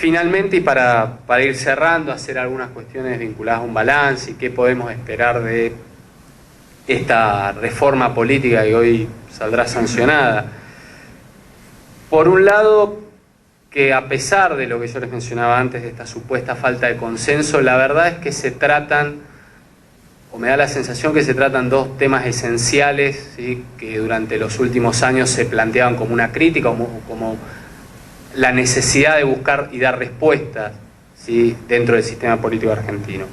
finalmente, y para ir cerrando, hacer algunas cuestiones vinculadas a un balance y qué podemos esperar de esta reforma política que hoy saldrá sancionada. Por un lado, que a pesar de lo que yo les mencionaba antes, de esta supuesta falta de consenso, la verdad es que se tratan, o me da la sensación que se tratan dos temas esenciales, ¿sí?, que durante los últimos años se planteaban como una crítica, como la necesidad de buscar y dar respuestas, ¿sí?, dentro del sistema político argentino.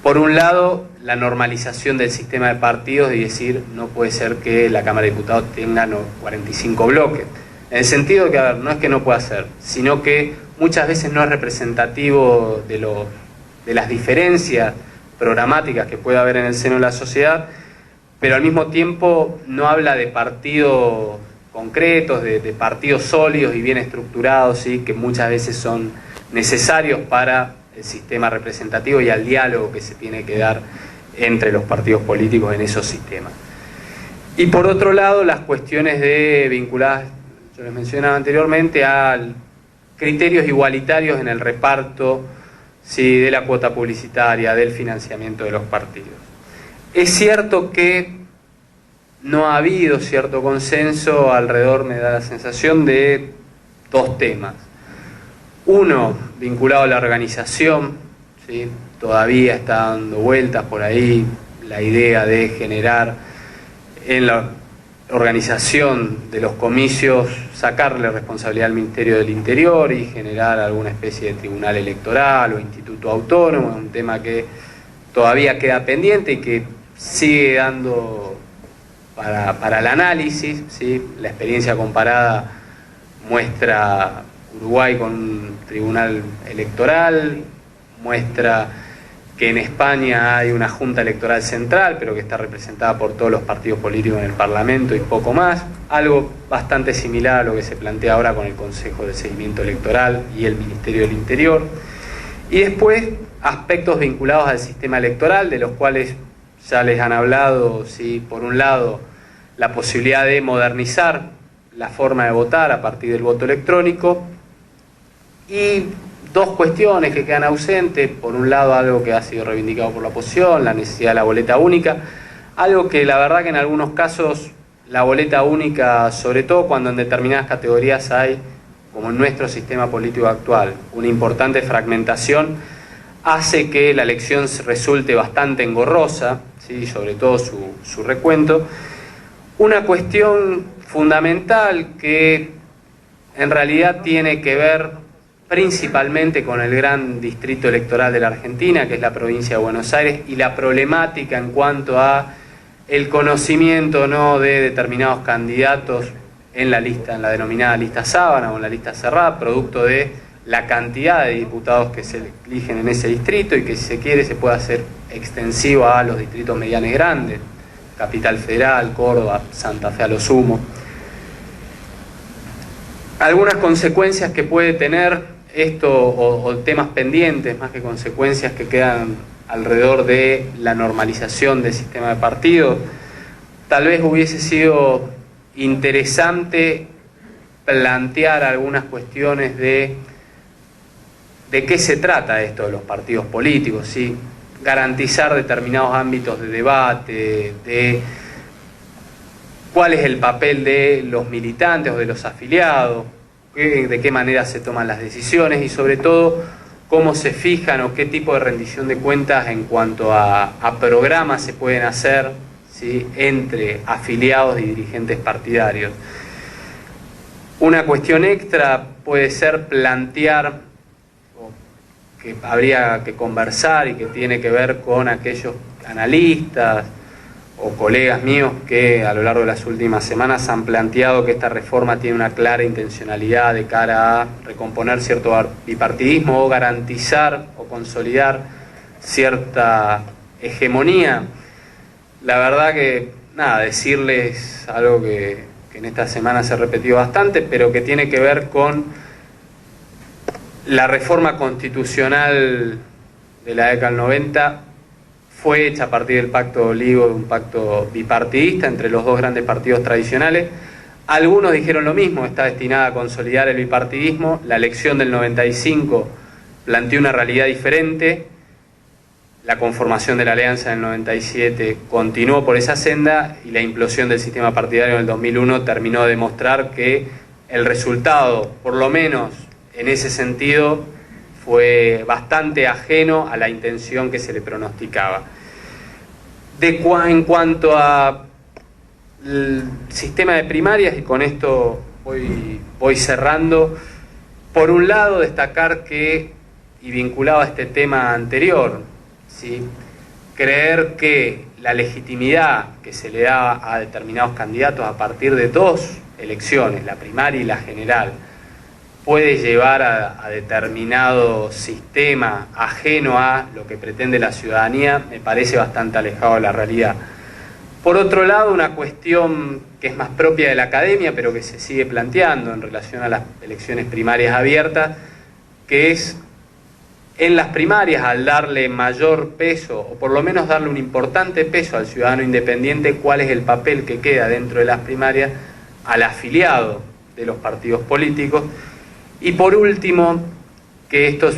Por un lado, la normalización del sistema de partidos y decir, no puede ser que la Cámara de Diputados tenga 45 bloques. En el sentido de que, a ver, no es que no pueda ser, sino que muchas veces no es representativo de las diferencias programáticas que puede haber en el seno de la sociedad, pero al mismo tiempo no habla de partidos concretos, de partidos sólidos y bien estructurados, ¿sí?, que muchas veces son necesarios para el sistema representativo y al diálogo que se tiene que dar entre los partidos políticos en esos sistemas. Y por otro lado, las cuestiones vinculadas, yo les mencionaba anteriormente, a criterios igualitarios en el reparto, sí, de la cuota publicitaria, del financiamiento de los partidos. Es cierto que no ha habido cierto consenso alrededor, me da la sensación, de dos temas. Uno, vinculado a la organización, ¿sí? Todavía está dando vueltas por ahí la idea de generar en la organización de los comicios, sacarle responsabilidad al Ministerio del Interior y generar alguna especie de tribunal electoral o instituto autónomo. Es un tema que todavía queda pendiente y que sigue dando para el análisis, ¿sí? La experiencia comparada muestra Uruguay con un tribunal electoral, muestra que en España hay una junta electoral central, pero que está representada por todos los partidos políticos en el Parlamento y poco más, algo bastante similar a lo que se plantea ahora con el Consejo de Seguimiento Electoral y el Ministerio del Interior. Y después, aspectos vinculados al sistema electoral, de los cuales ya les han hablado, ¿sí? Por un lado, la posibilidad de modernizar la forma de votar a partir del voto electrónico, y dos cuestiones que quedan ausentes. Por un lado, algo que ha sido reivindicado por la oposición, la necesidad de la boleta única, algo que la verdad que en algunos casos la boleta única, sobre todo cuando en determinadas categorías hay, como en nuestro sistema político actual, una importante fragmentación, hace que la elección resulte bastante engorrosa, ¿sí? Sobre todo su recuento. Una cuestión fundamental que en realidad tiene que ver principalmente con el gran distrito electoral de la Argentina, que es la provincia de Buenos Aires, y la problemática en cuanto a el conocimiento, ¿no?, de determinados candidatos en la lista, en la denominada lista sábana o en la lista cerrada, producto de la cantidad de diputados que se eligen en ese distrito y que, si se quiere, se puede hacer extensivo a los distritos medianos y grandes, Capital Federal, Córdoba, Santa Fe a lo sumo. Algunas consecuencias que puede tener esto, o temas pendientes, más que consecuencias, que quedan alrededor de la normalización del sistema de partidos. Tal vez hubiese sido interesante plantear algunas cuestiones de qué se trata esto de los partidos políticos, ¿sí? Garantizar determinados ámbitos de debate, de cuál es el papel de los militantes o de los afiliados, de qué manera se toman las decisiones y, sobre todo, cómo se fijan o qué tipo de rendición de cuentas en cuanto a programas se pueden hacer, ¿sí?, entre afiliados y dirigentes partidarios. Una cuestión extra puede ser plantear, que habría que conversar y que tiene que ver con aquellos analistas o colegas míos que a lo largo de las últimas semanas han planteado que esta reforma tiene una clara intencionalidad de cara a recomponer cierto bipartidismo o garantizar o consolidar cierta hegemonía. La verdad que, nada, decirles algo que en esta semana se repetió bastante, pero que tiene que ver con la reforma constitucional de la década del 90. Fue hecha a partir del Pacto de Olivo, un pacto bipartidista entre los dos grandes partidos tradicionales, Algunos dijeron lo mismo, está destinada a consolidar el bipartidismo. La elección del 95 planteó una realidad diferente. La conformación de la alianza en el 97 continuó por esa senda y la implosión del sistema partidario en el 2001 terminó de demostrar que el resultado, por lo menos en ese sentido, fue bastante ajeno a la intención que se le pronosticaba. En cuanto al sistema de primarias, y con esto voy cerrando, por un lado destacar que, y vinculado a este tema anterior, ¿sí?, creer que la legitimidad que se le da a determinados candidatos a partir de dos elecciones, la primaria y la general, puede llevar a determinado sistema ajeno a lo que pretende la ciudadanía, me parece bastante alejado de la realidad. Por otro lado, una cuestión que es más propia de la academia, pero que se sigue planteando en relación a las elecciones primarias abiertas, que es en las primarias, al darle mayor peso, o por lo menos darle un importante peso al ciudadano independiente, cuál es el papel que queda dentro de las primarias al afiliado de los partidos políticos. Y por último, que esto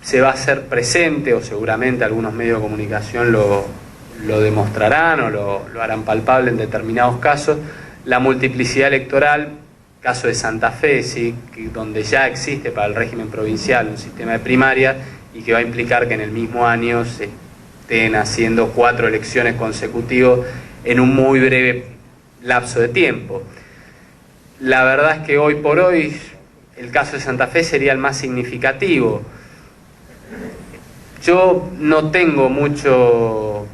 se va a hacer presente, o seguramente algunos medios de comunicación lo demostrarán o lo harán palpable en determinados casos, la multiplicidad electoral, caso de Santa Fe, ¿sí?, donde ya existe para el régimen provincial un sistema de primarias y que va a implicar que en el mismo año se estén haciendo 4 elecciones consecutivas en un muy breve lapso de tiempo. La verdad es que hoy por hoy el caso de Santa Fe sería el más significativo. Yo no tengo mucho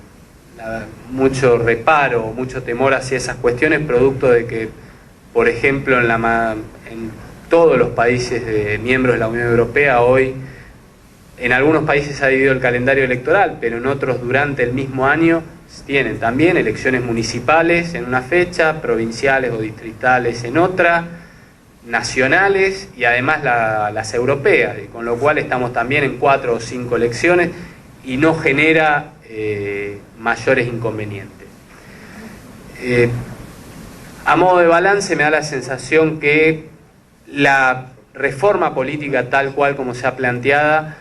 reparo, mucho temor hacia esas cuestiones, producto de que, por ejemplo, en todos los países miembros de la Unión Europea hoy, en algunos países se ha dividido el calendario electoral, pero en otros durante el mismo año tienen también elecciones municipales en una fecha, provinciales o distritales en otra, nacionales y además las europeas, con lo cual estamos también en 4 o 5 elecciones y no genera mayores inconvenientes. A modo de balance, me da la sensación que la reforma política tal cual como se ha planteada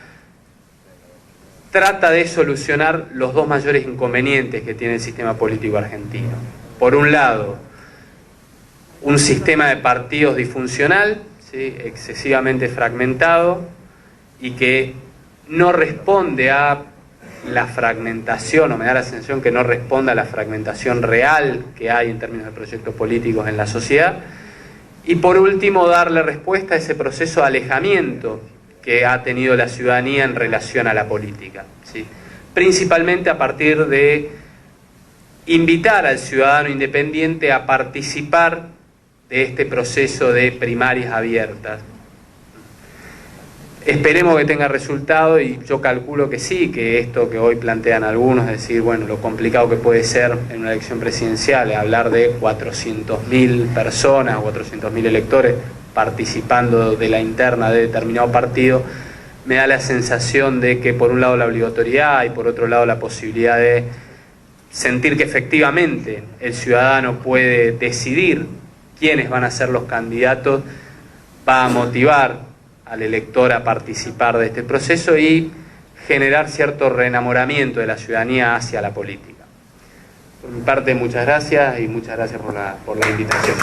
trata de solucionar los dos mayores inconvenientes que tiene el sistema político argentino. Por un lado, un sistema de partidos disfuncional, ¿sí?, excesivamente fragmentado y que no responde a la fragmentación, o me da la sensación que no responde a la fragmentación real que hay en términos de proyectos políticos en la sociedad. Y por último, darle respuesta a ese proceso de alejamiento que ha tenido la ciudadanía en relación a la política, ¿sí?, principalmente a partir de invitar al ciudadano independiente a participar de este proceso de primarias abiertas. Esperemos que tenga resultado y yo calculo que sí, que esto que hoy plantean algunos, es decir, bueno, lo complicado que puede ser en una elección presidencial, hablar de 400.000 personas, 400.000 electores participando de la interna de determinado partido, me da la sensación de que por un lado la obligatoriedad y por otro lado la posibilidad de sentir que efectivamente el ciudadano puede decidir quiénes van a ser los candidatos, va a motivar al elector a participar de este proceso y generar cierto reenamoramiento de la ciudadanía hacia la política. Por mi parte, muchas gracias y muchas gracias por la invitación.